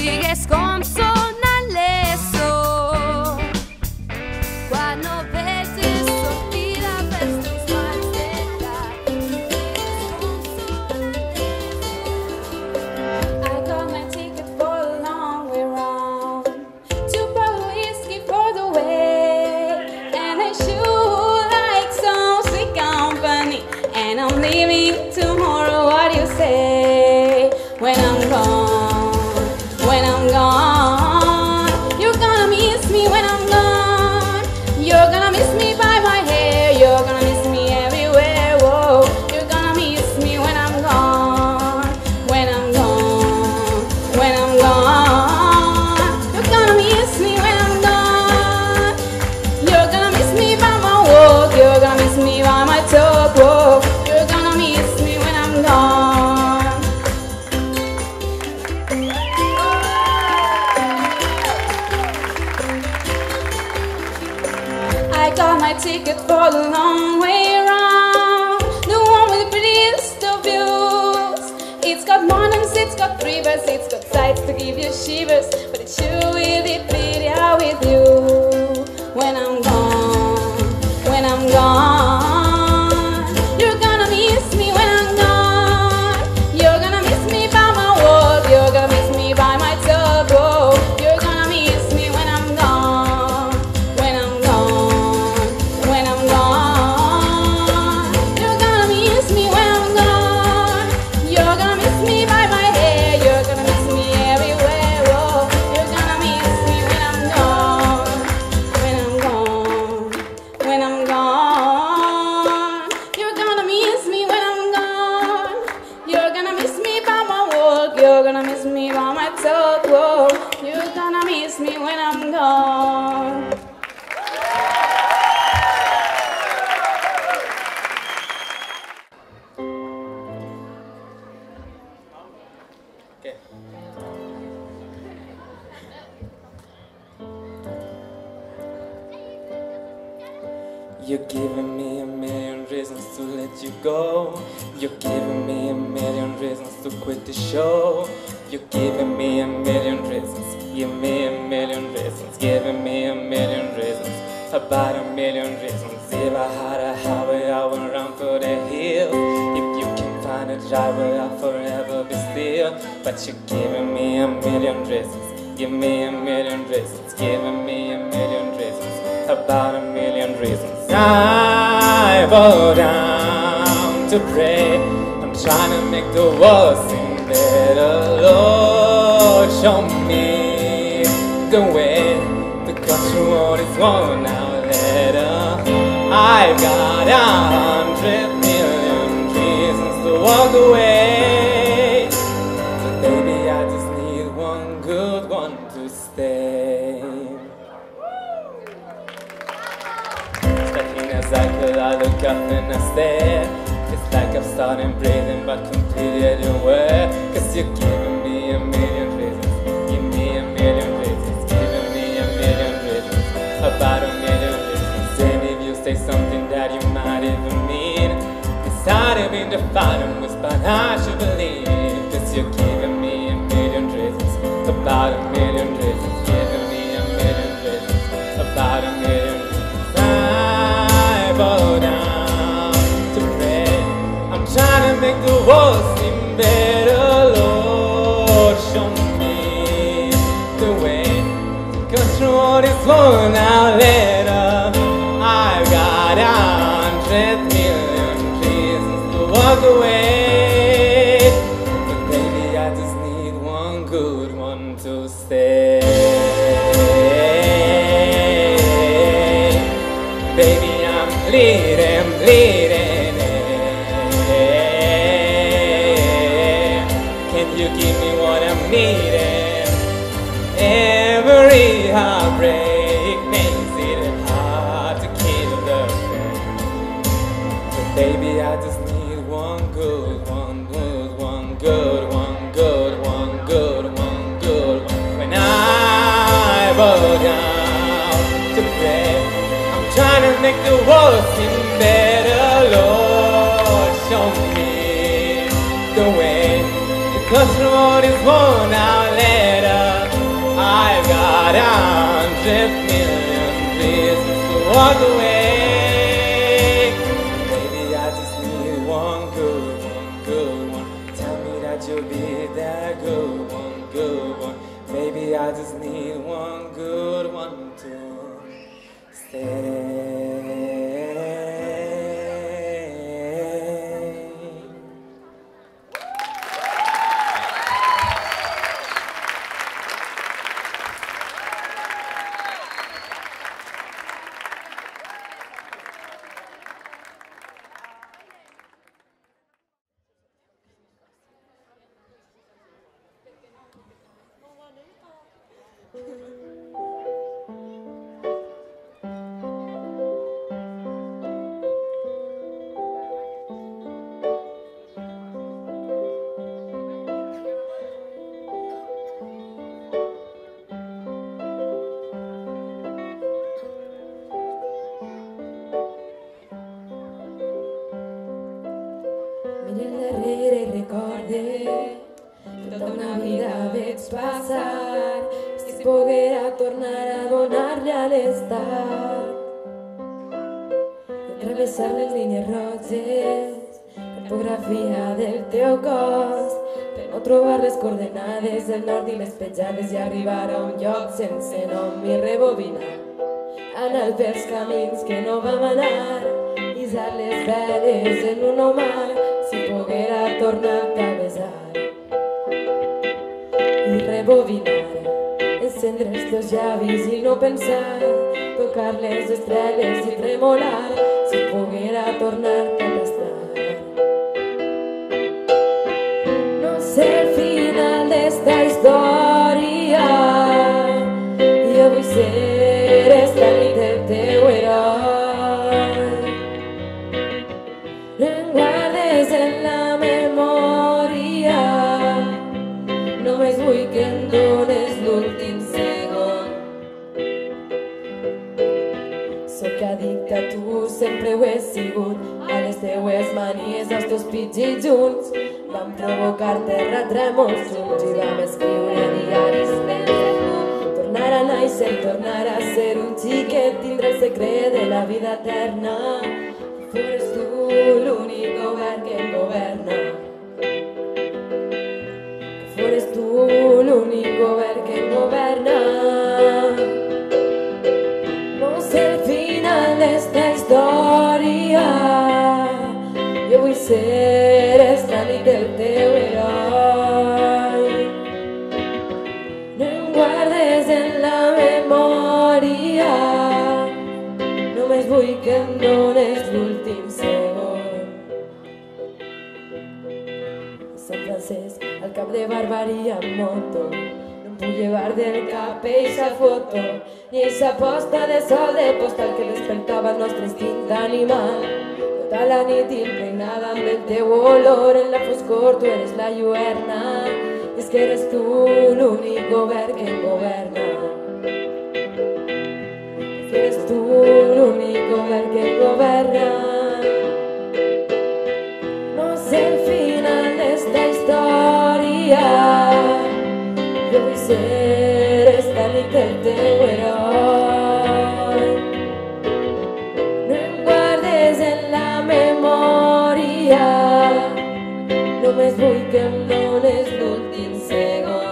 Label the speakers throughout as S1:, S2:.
S1: sigues consonaleso. Quando vedi sortire per tus mans
S2: I got my ticket for a long way round, 2 bottles of whiskey for the way, and I sure like some sweet company. And I'm leaving tomorrow. What do you say? When I'm gone, when I'm gone, you're gonna miss me when I'm gone. You're gonna miss me by my hair. You're gonna miss me everywhere. Whoa, you're gonna miss me when I'm gone. When I'm gone, when I'm gone, you're gonna miss me when I'm gone. You're gonna miss me by my walk. You're gonna miss me by my talk. Whoa, you're gonna miss me when I'm gone. I got my ticket for the long way round, the one with the prettiest of views. It's got mountains, it's got rivers, it's got sights to give you shivers, but it sure will be prettier with you. When I'm gone, when I'm gone, you're gonna miss me when I'm gone. You're gonna miss me by my walk, you're gonna miss me by my talk. Whoa, you're gonna miss me when I'm gone. When I'm gone, when I'm gone, you're gonna miss me when I'm gone. You're gonna miss me by my hair, you're gonna miss me everywhere. Whoa, you're gonna miss me when I'm gone. When I'm gone, when I'm gone, you're gonna miss me when I'm gone. You're gonna miss me by my walk, you're gonna miss me by my talk. Whoa, you're gonna miss me when I'm gone.
S3: Okay. You're giving me a million reasons to let you go. You're giving me a million reasons to quit the show. You're giving me a million reasons. Give me a million reasons. Giving me a million reasons. About a million reasons. If I had a highway, I would run for the hills. If you can find a driveway, I'll forever be still. But you're giving me a million reasons. Give me a million reasons. Giving me a million reasons. About a million reasons. I bow down to pray. I'm trying to make the world seem better. Lord, show me the way to cut through all this worn out letter. I've got 100 million reasons to walk away, but baby, I just need one good one to stay. Stuck in a cycle, I look up and I stare. It's like I'm starting breathing but completely unaware. Cause you're giving me a million reasons. Give me a million reasons. Giving me a million reasons. About a million reasons. And if you say something that you might even mean, decided in the final whisper I should believe. Cause you're giving me a million reasons. About a million reasons. Giving me a million reasons. About a million reasons. I bow down to pray. I'm trying to make the world seem better. Lord, show me the way to go through all this worn out letter. I've got 100 million reasons to walk away, but baby, I just need one good one to stay. Baby, I'm bleeding, bleeding. Can you give me what I'm needing? Every heartbreak makes it hard to kill the pain. But baby, I just need one good one, good one, good one, good one, good one, good one. When I bow down to pray, I'm trying to make the world seem better. Lord, show me the way to cut through all this worn out letter. 100,000,000 reasons to walk away. Maybe I just need one good one. Tell me that you'll be that good one. Maybe I just need one good one to stay.
S4: Mira endarrere i recorde tota una vida veig passar. Si poguera tornar a donar-li a l'estat i travessar les línies roges, cartografia del teu cos, per no trobar les coordenades del nord i les petjades i arribar a un lloc sense nom i rebobinar, anar pels camins que no vam anar, hissar les veles en un nou mar. Si poguera tornar-te a besar i rebobinar, encendre els teus llavis i no pensar, tocar les estrelles i tremolar. Si poguera tornar-te a tastar. No sé el final d'esta història, jo vull ser esta nit el teu heroi. En la memòria només vull que em dones l'últim segon. Sóc addicte a tu, sempre ho he sigut, a les teues manies, als teus pits i junts vam provocar terratrèmols junts i vam escriure diaris plens de fum. Tornar a néixer, tornar a ser un xiquet, tindre el secret de la vida eterna. Fores tu l'únic govern que em governa. Que fores tu l'únic govern que em governa. No sé el final d'esta història, jo vull ser esta nit el teu heroi. No em guardes en la memòria, només vull que em dones l'últim segon. Sant Francesc, al cap de Barbaria en moto, no em puc llevar del cap eixa foto, ni eixa posta de sol de postal que despertava el nostre instint animal. Tota la nit impregnada amb el teu olor, en la foscor tu eres la lluerna, i és que eres tu l'únic govern que em governa. Eres tu l'únic govern que em governa. No sé el final d'esta història, jo vull ser esta nit el teu heroi. No em guardes en la memòria, només vull que em dones l'últim segon.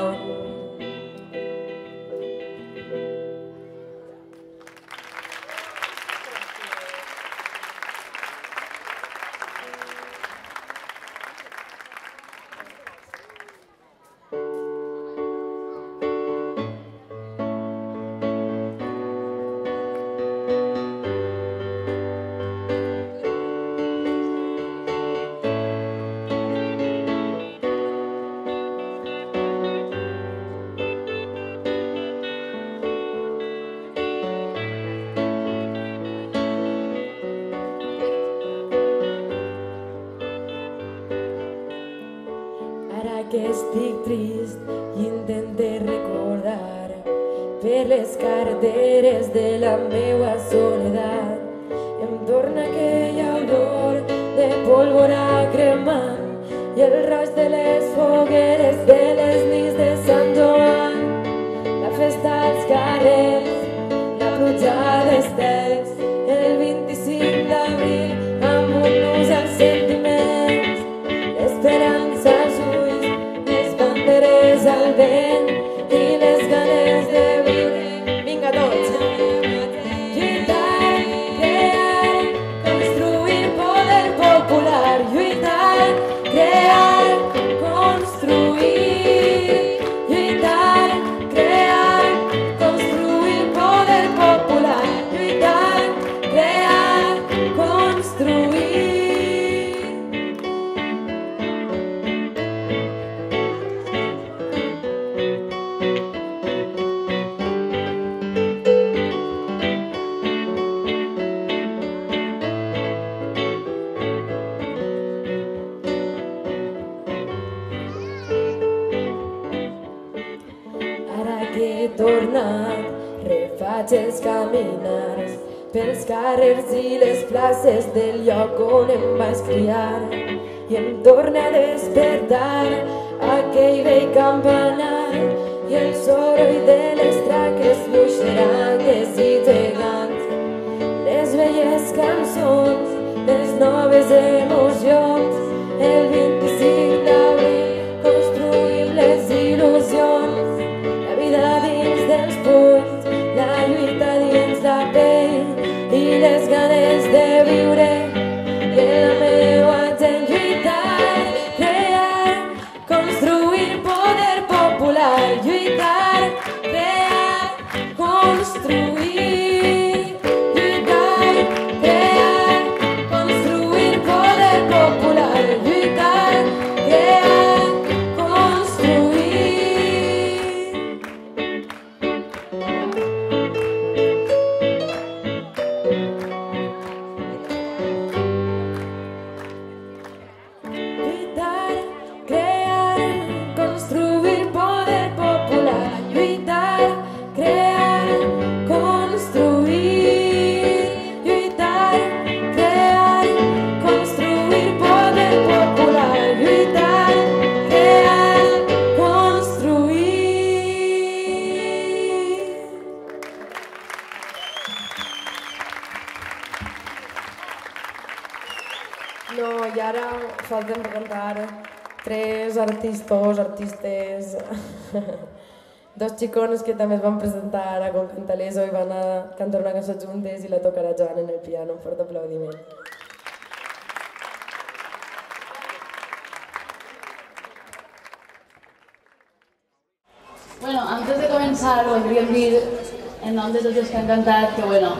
S4: Que estic trist i intente recordar per les carreteres de la meua soledat. Em torna aquella olor de pólvora cremant i el roig de les fogueres de les nits de Sant Joan. La festa als carrers que he tornat, refaig els caminars pels carrers i les places del lloc on em vaig criar i em torna a despertar aquell vell campanar i el soroll de les traques fluixerangues i gegants, les velles cançons, les noves emocions. El 25 d'abril construïm les il·lusions, la vida dins dels punys, la lluita dins la pell i les ganes de viure i en la meua gent lluitar, crear, construir poder popular, lluitar, crear, construir, lluitar, crear, construir poder popular, lluitar, crear, construir. Lluitar, crear, construir poder popular, lluitar, crear, construir, lluitar, crear, construir poder popular, lluitar, crear, construir. No, i ara falten per cantar tres artistes, dos xicones que també es van presentar a Con Cantaleso i van a cantar una cançó juntes i la tocarà Joan en el piano. Un fort aplaudiment.
S5: Bueno, antes de comenzar voldríem dir en nom de tots els que han cantat que, bueno,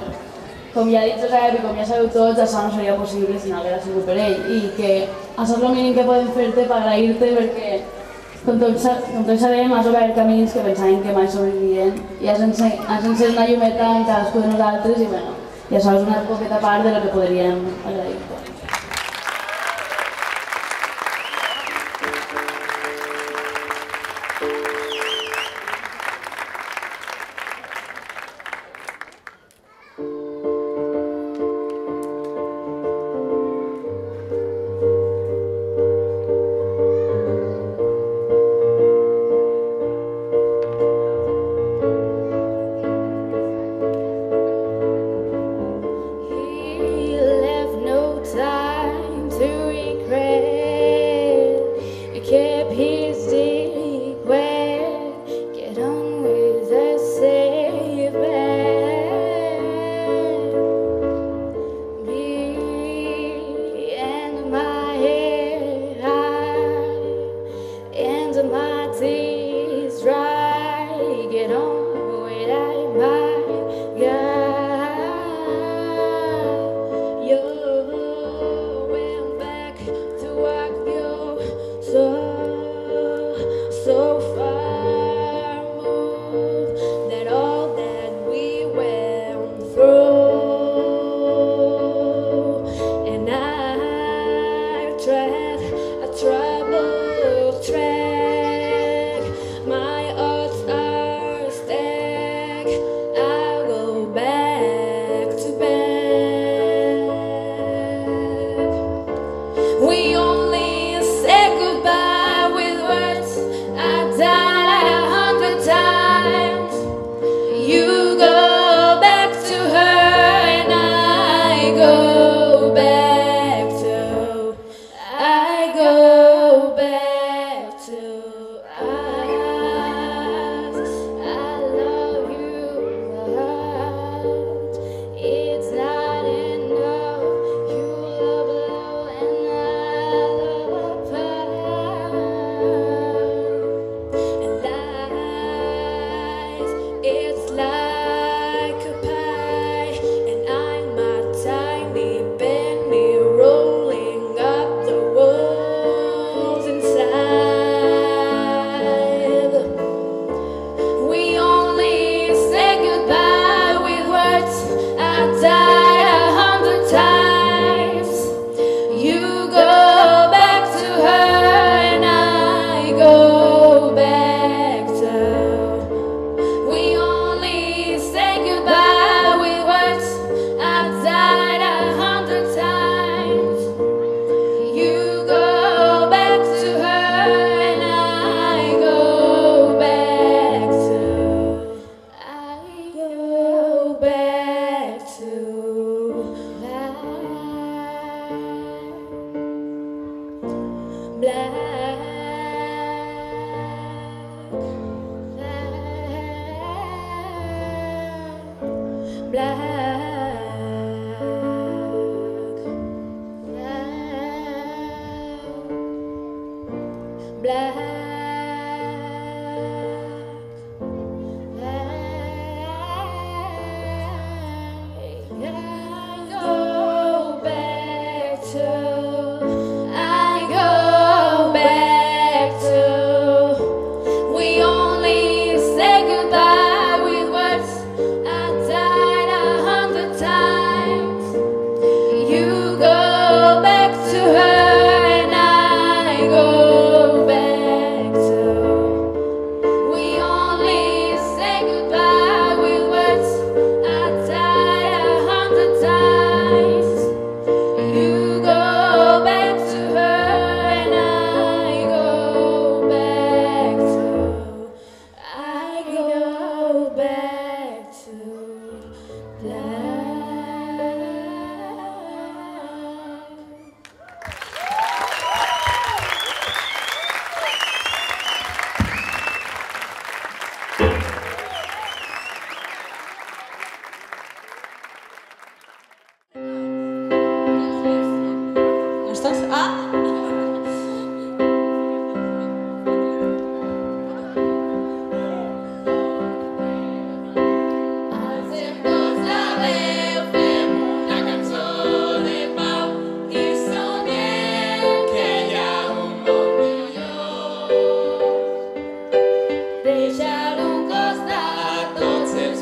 S5: com ja ha dit Josep i com ja sabeu tots, això no seria possible si no haguera sigut per ell i que això és el mínim que podem fer-te per agrair-te perquè, com tots sabem, has obert camins que pensàvem que mai s'obririen i has encès una llumeta en cadascú de nosaltres i, bueno, ja saps una poqueta part de lo que podríem agrair-te.
S1: He left no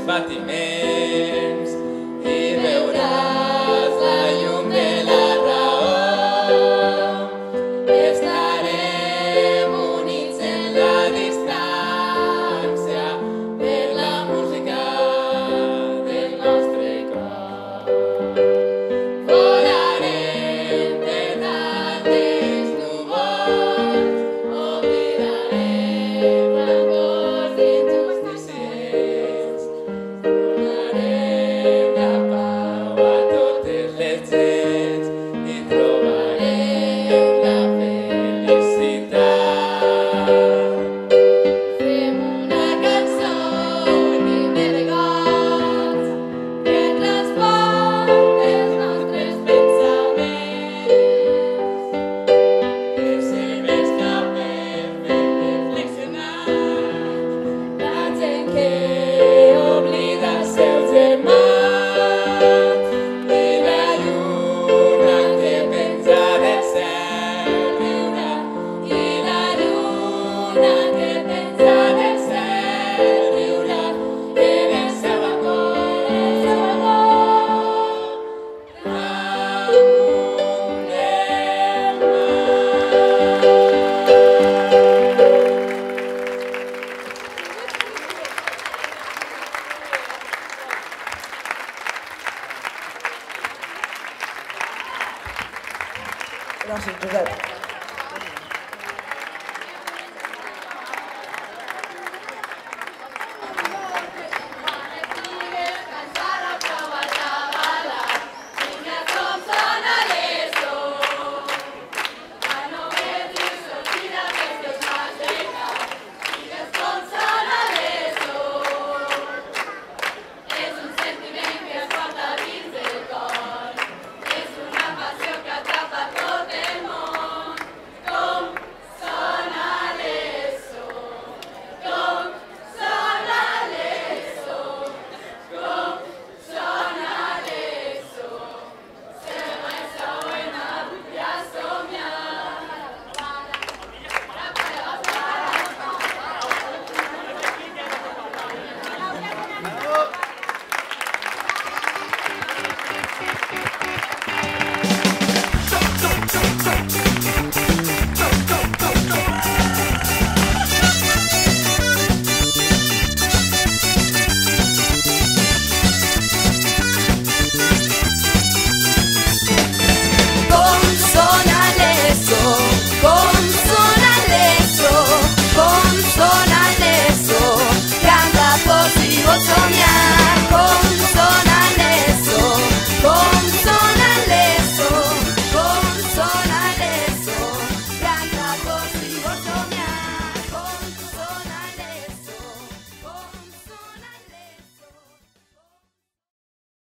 S3: patiments i veuràs la llum de la raó. Estarem units en la distància per la música del nostre cor. Volarem per dalt dels núvols, oblidarem rancors i injustícies. Donarem la pau a totes les gents i trobarem la felicitat. Fem una cançó lliure de goig que transporta els nostres pensaments. Deixem escapar per reflexionar la gent que oblida els seus germans i la lluna que penja del cel riurà i la lluna que penja del cel riurà en el seu balcó damunt del mar.
S6: Gràcies, Josep.